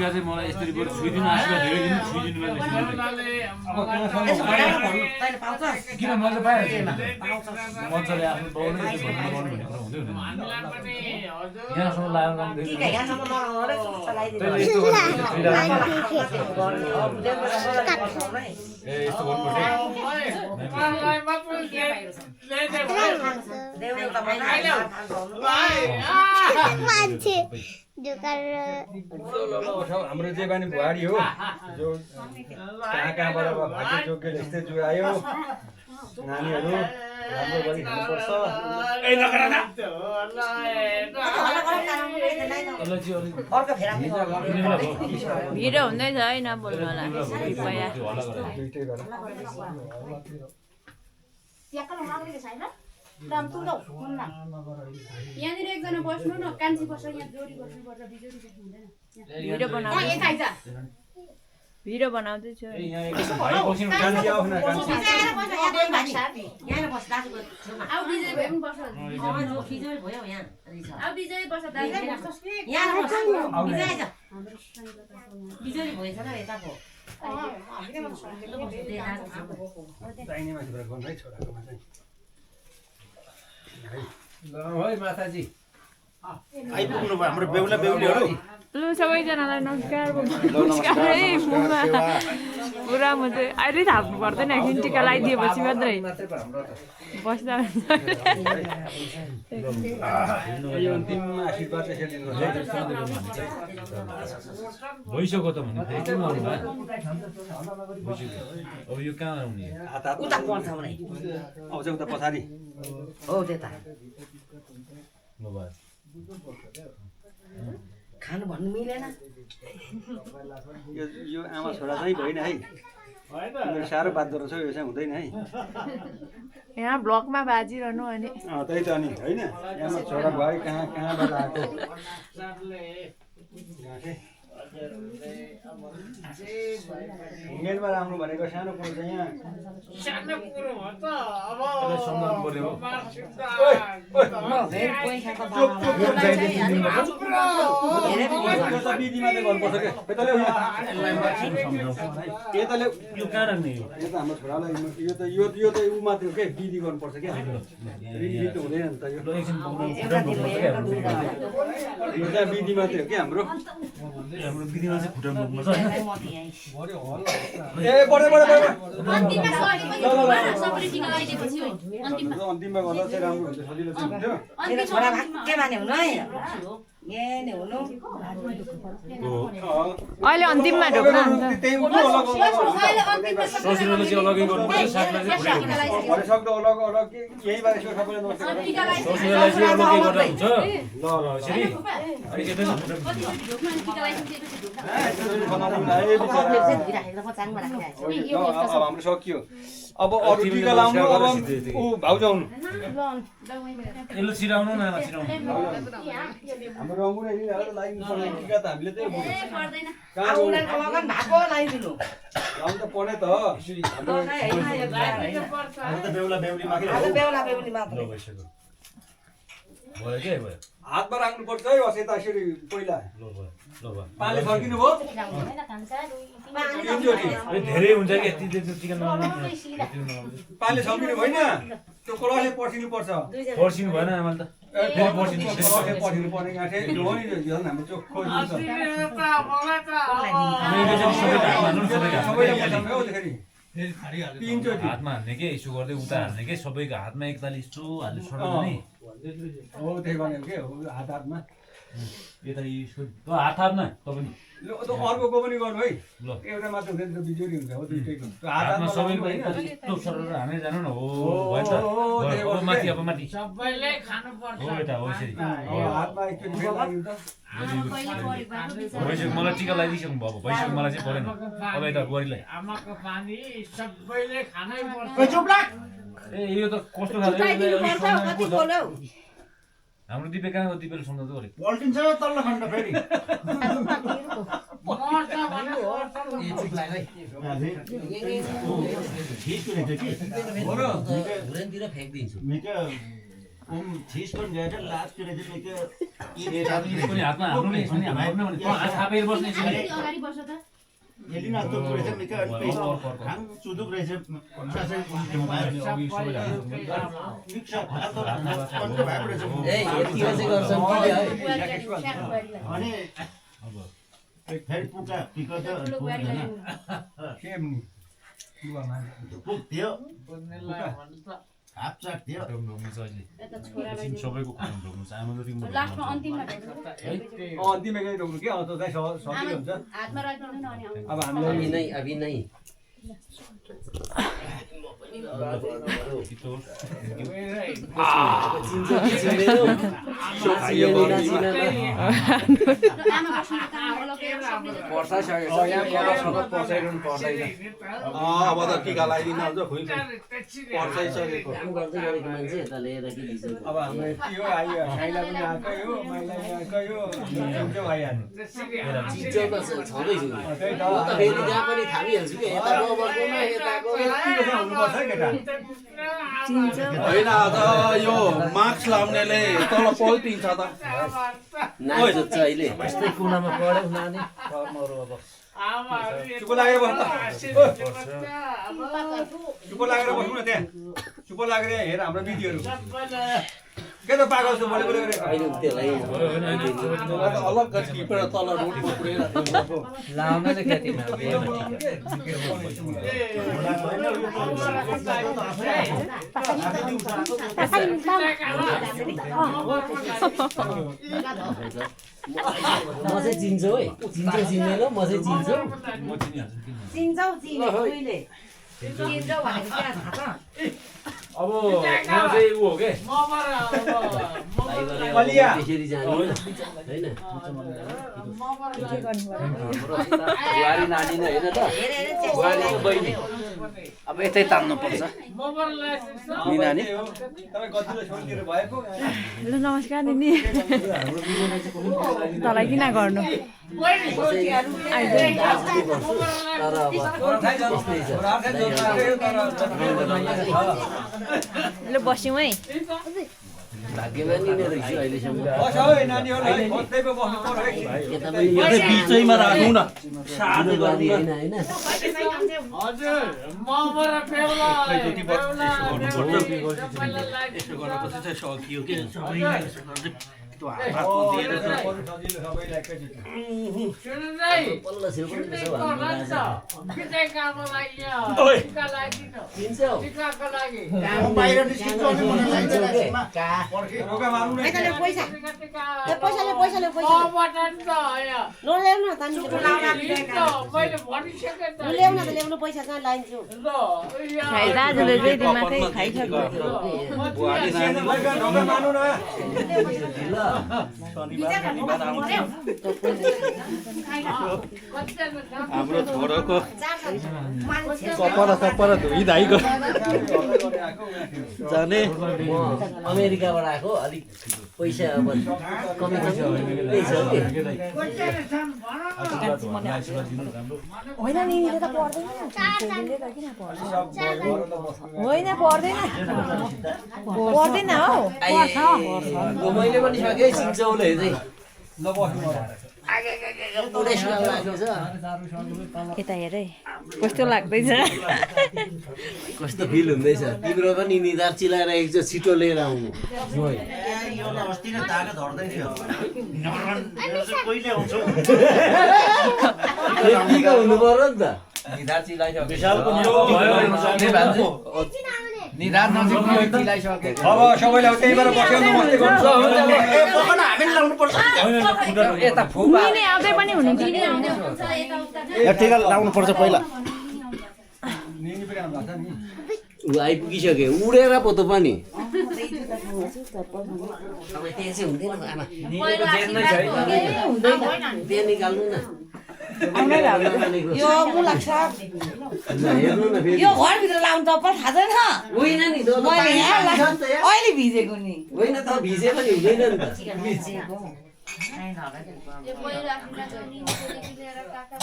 रुपैयाँ चाहिँ मलाई यसरी बरु छुइदिनु आशीर्वाद धेरै दिनु छुइदिनु किन मैले त पाइहाल्छु मजाले आफ्नो बाउले यसो भन्नु भन्ने कुरा हुँदै हुँदैन यहाँसम्म लाग्यो यस्तो मान्छे हाम्रो जेबानी बुहारी हो जो कहाँबाट भाग्य जोग्यले यस्तै जुगायो नानीहरू राम्रो गरी खानुपर्छ भिडियो हुँदैछ होइन बोल्नुलाई कृपया यहाँनिर एकजना बस्नु न कान्छी बस्छ यहाँ जोडी बस्नुपर्छ बिजोडी बस्नु हुँदैन भिडियो बनाउँदैछु अब विजय भए पनि बस्छ अब विजय बस्छ बिजोरी भएछ र यता पो चाहिने मान्छेबाट गर्नु है छोराकोमा चाहिँ ल है माताजी आइपुग्नु भयो हाम्रो बेहुला बेहुलीहरू ल सबैजनालाई नमस्कार नमस्कार है मुखमा पुरा म चाहिँ अहिले थाप्नु पर्दैन एकदिन टिका लगाइदिएपछि मात्रै बस्दा यो अन्तिम आशीर्वाद चाहिँ भइसक्यो त भन्नु फेरि किन आउनु भयो अब यो कहाँ आउने उता पर्छ भने आउँछ उता पछाडि हो त्यता खानु भन्नु मिलेन यो आमा छोरा चाहिँ भएन है मेरो साह्रो बाध्य रहेछ यो चाहिँ हुँदैन है यहाँ ब्लकमा बाजिरहनु अनि त्यही त अनि होइन आमा छोरा भयो कहाँबाट आएको मेलमा राम्रो भनेको सानो कुरो चाहिँ यहाँ सानो कुरो हो त अब सम्मान पर्यो बिदीमा चाहिँ गर्नुपर्छ क्या यताले यो कहाँ राख्ने यो त हाम्रो छोरालाई यो त ऊ मात्रै हो क्या बिदी गर्नुपर्छ क्या रित हुँदैन नि त यो चाहिँ बिदी मात्रै हो क्या हाम्रो हाम्रो बिदीमा चाहिँ खुट्टा बोक्नुपर्छ ए बढे अन्तिममा अन्तिममा गर्दा चाहिँ राम्रो हुन्छ सजिलो चाहिँ हुन्थ्यो मेरो छोरा के माने हुनु है ए नै हुनु अहिले अन्तिममा ढोक्न हुन्छ ससुराले चाहिँ अलग्गै गर्नुपर्छ साथमा चाहिँ खुट्टा भनिसक्दो अलग यही बारे सबैलाई नमस्ते ससुरालाई चाहिँ अलग्गै गर्दा हुन्छ ल यसरी अनि यतै अब हाम्रो सकियो अब अरू टिका लाउनु अब ऊ भाउजू आउनु यसले छिराउनु न छिराउनु हाम्रो रङ्गु नै लाइनु पर्ने टिका त हामीले त्यही लगन भएको लगाइदिनु लाउनु त पर्ने त बेहुला बेहुली मात्रै बेहुला बेहुली मात्र भइसक्यो भयो के भयो हातमा राख्नु पर्छ है अस यता यसरी पहिला ल भयो पाले फर्किनु भयो धेरै हुन्छ कि यति चिकन पाले सकिनु भएन त्यो कलसले पर्सिनु पर्छ पर्सिनु भएन आमाले त फेरि पर्सिनु पर्सिनु पर्ने गाँठे हो नि झन् हाम्रो चोखो हातमा हाल्ने के यसो गर्दै उता हाल्ने के सबैको हातमा एकताल यस्तो हाल्ने छोड्नु नि हो त्यही गर्ने के हो हातमा यता यसो हात हातमा त पनि अर्कोको पनि गर्नु है ल एउटा मात्र हुँदैन त बिजोरी हुन्छ हो दुईटैको हातमा सबैको यस्तो सरर हाने जानु न हो भयो त अब माथि अब माथि सबैले खानु पर्छ हो यता हो यसरी हातमा एकचोटि फेरि लाग्यो त भइसक्यो मलाई टिका लगाइदिइसक्नु भएको भइसक्यो मलाई चाहिँ परेन अब यता बुहारीलाई आमाको पानी सबैले खानै पर्छ ए यो त कस्तो खाले हाम्रो दिपे कहाँ हो दिपेले सम्झाउँदै गरेको पल्टिन्छ तल्लो खण्ड फेरि फ्याँकिदिन्छु मिका ओम थिस पनि गएर लास्टतिर चाहिँ मिका पनि हातमा हाम्रो नै छ नि हाम्रो पनि भने हात थापेर बस्ने छ नि अलिकति अगाडि बस्छ त यदि नस्तो रहेछ निकै अलि खाङ चुदुक रहेछ सासै ठाउँ भएर अघि सबैले मिक्स अन्त भएको रहेछ अनि फेरि पुका पिक त पुग्थ्यो हापचाट थियो सबैको खानु ढोग्नु छ आमा जति लास्टमा अन्तिममा अन्तिममा केही रोक्नु के अब त चाहिँ सजिलो हुन्छ हातमा राखिदिनु न अनि आउनु अब हामीलाई अभिनय आमा बस्नु त अलग्गै अब त टिका लगाइदिनु आउँछ खुइ पर्साइसकेको काम गर्दै गरेको मान्छे यता लिएर के दिन्छ अब हाम्रो यो आयो साइला पनि आएकै हो माइला आएकै हो चिन्चो भइहाल्यो चिन्चो त छँदैछु म त्यही त त फेरि जहाँ पनि थामिहाल्छु कि यता गोबरकोमा यताको हुनुपर्छ है केटा होइन अझ यो मास्क लाउनेले तल पल्टिन्छ त नाच छ अहिले यस्तै कुनामा पढ्यो नानी चुपो लागेर बस्नु चुपो लागेर बस्नु न त्यहाँ चुपो लागेर हेर हाम्रो दिदीहरू के त पागल छ बोलेको अहिले त्यसलाई अलग टिपेर तल रोटीमा पुऱ्याइराख्नु लाउनाले ख्यातिमा म चाहिँ चिन्छु है चिन्छु चिन्दैन म चाहिँ चिन्छु चिन्छौ चिने उहिले चिन्छौ भनेको क्या थाहा छ अब म चाहिँ उ हो के त्यसरी जाने होइन बुहारी नानी नै होइन त बुहारीको बहिनी अब यतै तान्नु पर्छ नि नानी तपाईँ गतिलो छोडिदिनु भएको हेलो नमस्कार दिदी तँलाई किन गर्नु तर अब ल बस्यौँ है भाग्यमानी नै रहेछु अहिलेसम्म बस है नानीहरूलाई बस्दै पो बस्नु पर्यो है यता पनि बिचैमा राख्नु न बुहारी होइन होइन हजुर मबाट बेहुला यसो गरेपछि चाहिँ सकियो के सबैलाई त्यो हातमा दिएर चाहिँ सजिलो सबैलाई एकैचोटि सुन्नु नै पल्लो छेउ पनि त्यसो हाम्रो राजा टिकाको लागि टिका लगाइदिनु चिन्छौ टिकाको लागि बाहिर निस्किन्छ भने मलाई लाग्दैन एकछिनमा। रोका मार्नु न पैसा पैसा टिका ए पैसाले पैसाले पैसा मबाट नि त यहाँ लो ल्याउनु न तामी मैले भनिसकेँ त ल्याउन त ल्याउनु पैसा चाहिँ लाइन्छु ल दाजुले चाहिँ दिमागै खाइसक्यो बुहारी नानी रोका मार्नु न शनिबार शनिबार आउँछ हाम्रो छोरोको कपडा धोइ धाइ जाने म अमेरिकाबाट आएको अलिक पैसा अब कमी छ त्यही छ कि होइन नि त पढ्दैन होइन पढ्दैन पढ्दैन हौ मैले पनि सकेँ सिङ्चौले चाहिँ ल बस्नु पुरै सुनाउ लागेको छ यता हेर है कस्तो लाग्दैछ कस्तो फिल हुँदैछ तिम्रो पनि निधार चिलाइरहेको छ छिटो लिएर आउनु यो अस्ति नै तागत हट्दै थियो कहिले आउँछौ यतिको हुनु पर्यो नि त निधार चिलाइसक्यो विशालको निधार नजिक चिलाइसक्यो अब सबैलाई त्यहीबाट बस्यो नमस्ते गर्नु यता फुपा नि आउँदै पनि हुनु कि टिका लाउनु पर्छ पहिला निनी पनि आउनु भएको छ नि ऊ आइपुगिसक्यो उडेर पो त पनि अब त्यहाँ चाहिँ हुँदैन आमा त्यहाँ निकाल्नु न यो मुलक साग हेर्नु न फेरि यो घरभित्र लाउनु त पनि थाहा छैन होइन नि त मैले यहाँ अहिले भिजेको नि होइन त भिजे पनि हुँदैन नि त यो पहिला आफ्नो लिएर काका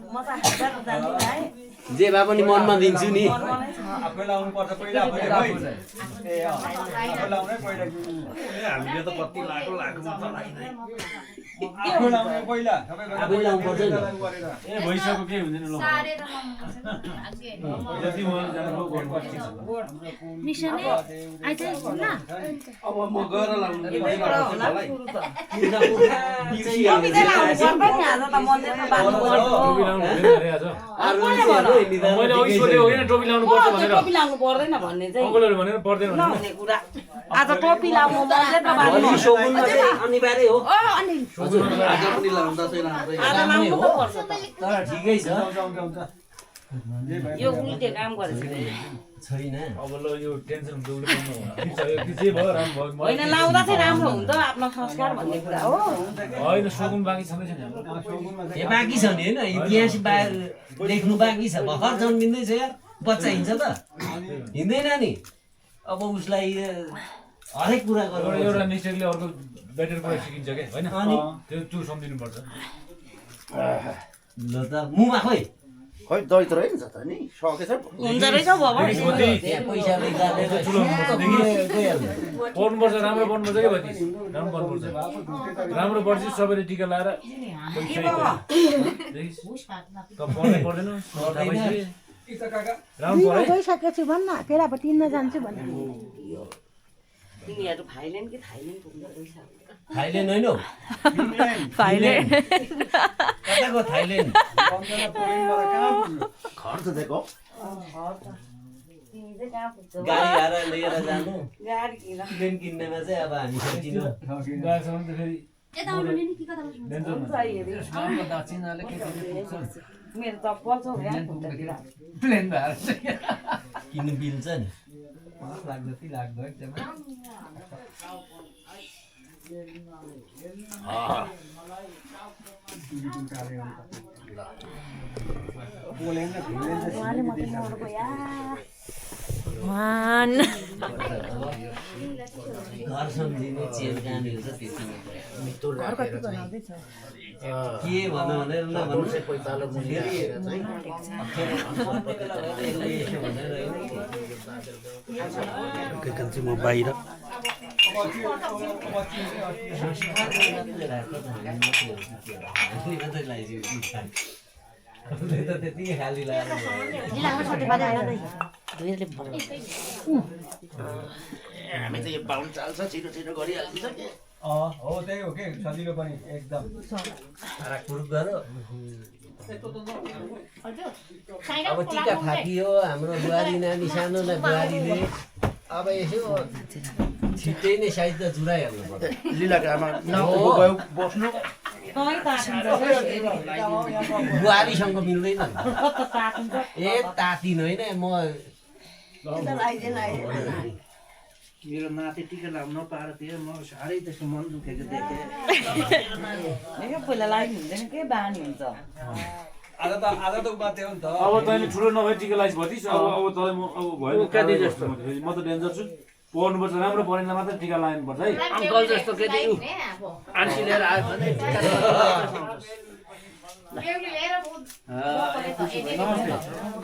म त 1000 को जान्दिनँ है जे भए पनि मनमा दिन्छु नि आफै लाउनु पर्छ पहिला आफैले है ए आफै लाउनै पहिला हामीले त कति लाग्यो आफै लाउने पहिला आफै लाउनु पर्छ नि ए भइसक्यो के हुँदैन ल सारेर जति म जानु गर्नुपर्छ मिसनले आइज न अब म गएर लाउनु टोपी चाहिँ लाउनु पर्दैन आज त मन्दिरमा बाँध्नु पर्छ टोपी लाउनु हुँदैन अरे आज मैले अघि सोधेको होइन टोपी लाउनु पर्छ भनेर टोपी लाउनु पर्दैन भन्ने चाहिँ अङ्कलहरू भनेर पर्दैन भनेर नहुने कुरा आज टोपी लाउनु मन्दिरमा बाँध्नु भोलि सोगुनमा चाहिँ अनिवार्य हो अनि आज पनि लाउँदा चाहिँ राम्रै आज लाउनु त पर्छ त तर ठिकै छ यो उल्टे काम गरेछ छैन अब ल यो टेन्सन दुब्ले पाउनु कि जे भयो राम्रो भयो होइन लाउँदा चाहिँ राम्रो हुन्छ आफ्नो संस्कार भन्ने कुरा हो होइन सोगुन बाँकी छँदैछ नि हाम्रो ए बाँकी छ नि होइन इतिहास लेख्नु बाँकी छ भर्खर जन्मिँदैछ यार बच्चा हिँड्छ त हिँड्दैन नि अब उसलाई हरेक कुरा गर्नु एउटा मिस्टेकले अर्को बेटर कुरा सिकिन्छ क्या होइन अनि? त्यो सम्झिनुपर्छ ल त मुमा खोइ खै दैत्रो है त नि सकेछ हुन्छ रहेछ बाबा त्यहाँ पैसा निकालेर पढ्नुपर्छ राम्रो पढ्नुपर्छ क्या भति राम्रो पढ्नुपर्छ राम्रो पढ्छ सबैले टिका लाएर पढ्नै पर्दैन राम्रो पढाइ गइसकेको छु भन्न केरापट्टि हिँड्न जान्छु भने तिमीहरू थाइल्यान्ड कि थाइल्यान्ड पुग्नु रहेछ थाइल्यान्ड होइन हौ फाइले कताको थाइल्यान्ड खर्च दिएको तिमी चाहिँ कहाँ पुग्छौ गाडी भाडा लिएर जानु गाडी किन प्लेन किन्नेमा चाहिँ अब हामी सजिलो गएसम्म त फेरि यता आउनु नि के कता बस्नु मेरो चप्पल छ यहाँ खुट्टातिर किन्नु मिल्छ नि मान घर सम्झिने चेन कहाँनिर छ त्यति के भन्नु भनेर नभन्नु म बाहिर त्यति खाली लगाएर हामी त यो बाहुन चाल्छ छिटो छिटो गरिहाल्छ के हो त्यही हो के सजिलो पनि एकदम फुरुक गर अब टिका थापियो हाम्रो बुहारी नानी सानो न बुहारीले अब यसो छिट्टै नै साइज त जुराइहाल्नु पर्छ लीलाको आमा गयो बस्नु बुहारीसँग मिल्दैन ए तातिन होइन म मेरो नाति टिका लाउन नपाएर थियो म साह्रै त्यसको मन दुखेको देखेँ पहिला लाइन हुँदैन के बानी हुन्छ आज त उपाध्याय हो नि त अब तैँले ठुलो नभए टिका लाइस भतिस अब तँलाई म अब भयो म त डेन्जर छु पढ्नुपर्छ राम्रो पढेन मात्रै टिका लानुपर्छ है अङ्कल जस्तो केटी आन्सी लिएर आयो भने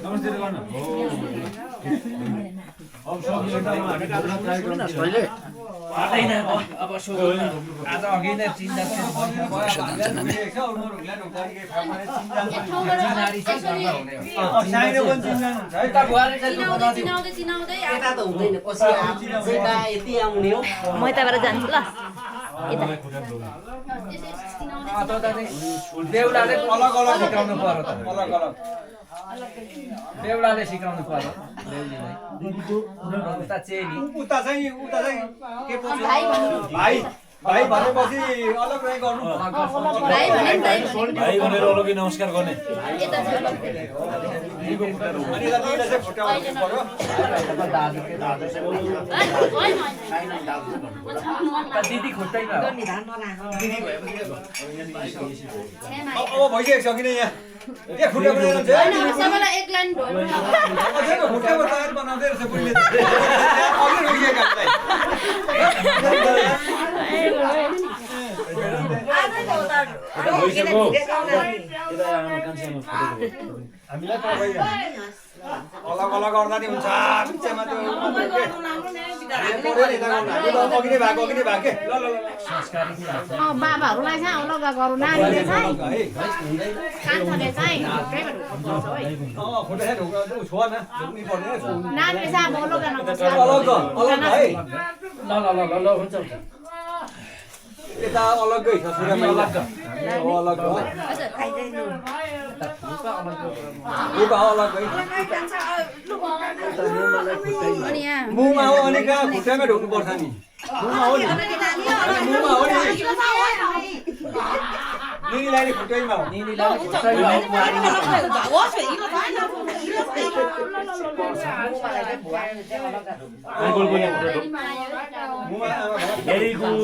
नमस्ते गर्नु अब आज अघि नै चिन्ता चिनाउँदै यता त हुँदैन पछि यति आउने हो म यताबाट जान्छु ल देउलाले अलग अलग सिकाउनु पर्यो त अलग अलग देउलाले सिकाउनु पर्यो उता चेली उता चाहिँ के पो भाइ भाइ भनेपछि अलग नै गर्नु भाइ भनेर अलग्गै नमस्कार गर्ने अनि दाजुले चाहिँ खुट्टाउनु पर्यो दिदी खुट्टैमा अब भइसकेको छ कि नै यहाँ के खुट्टा बनाएर सबैलाई एक लाइन भयो खुट्टामा तयार बनाउँदै रहेछ बुढीले अघि रोकिएको हामीलाई हामीलाई तपाईँ अलग अलग गर्दा नि हुन्छ बिचमा त्यो अघि नै भएको के ल ल ल बाबाहरूलाई चाहिँ अलग गरौँ नानीले चाहिँ है कान्छाले चाहिँ फोटो छोवा न ढुक्नै पर्दैन नानीले चाहिँ अब अलग गर्नुपर्छ अलग है ल ल ल ल हुन्छ हुन्छ यता अलग्गै छ सुरुमा अलग अलग हो लुगा अलग है मुमा हो अनि कहाँ खुट्टामै ढुक्नु पर्छ नि मुमा हो नि मुमा हो नि निनीलाई खुट्टैमा हो निनीलाई खुट्टैमा हो मुमा भेरी गुड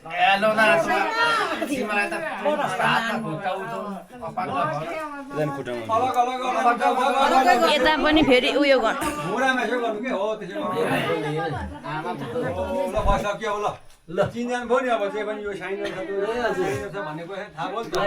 हेलो ना तिमीलाई त हातमा खुट्टा उठाउनु अपाङ्ग भयो अलग अलग अलग यता पनि फेरि उयो गर्नु मुरामा यसो गर्नु के हो त्यसो गर्नु ल बस सक्यो ल चिन्जान भयो नि अब चाहिँ पनि यो साइन छ भनेको थाहा भयो नि त